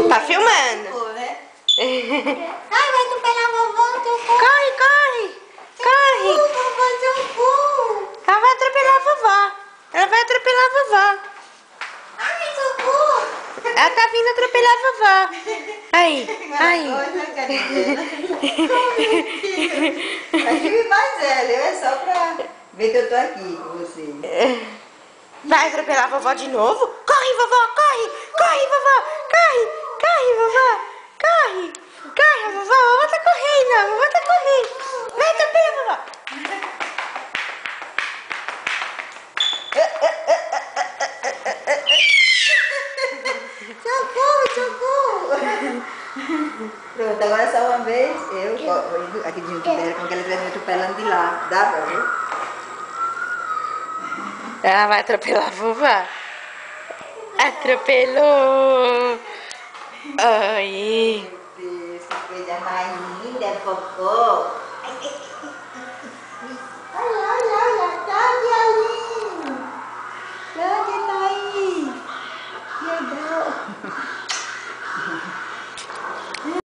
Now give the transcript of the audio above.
Tá filmando. Ai, vai atropelar a vovó, socorro. Corre, corre. Corre. Vovó, socorro. Ela vai atropelar a vovó. Ela vai atropelar a vovó. Ai, socorro. Ela tá vindo atropelar a vovó. Aí, aí. Acho que mais ela, é só pra ver que eu tô aqui com você. Vai atropelar a vovó de novo? Corre, vovó, corre. Corre, vovó. Corre, corre, vovó. Corre. Corre, vovó. A vovó tá correndo. A vovó tá correndo. Vai atropelar a vovó. Socorro, socorro. Pronto, agora só uma vez. Eu aqui de Junqueira, com aquela estiver me atropelando de lá. Dá pra ver? Ela vai atropelar a vovó. Atropelou. Ai. Meu Deus, que coisa mais linda, Fofó.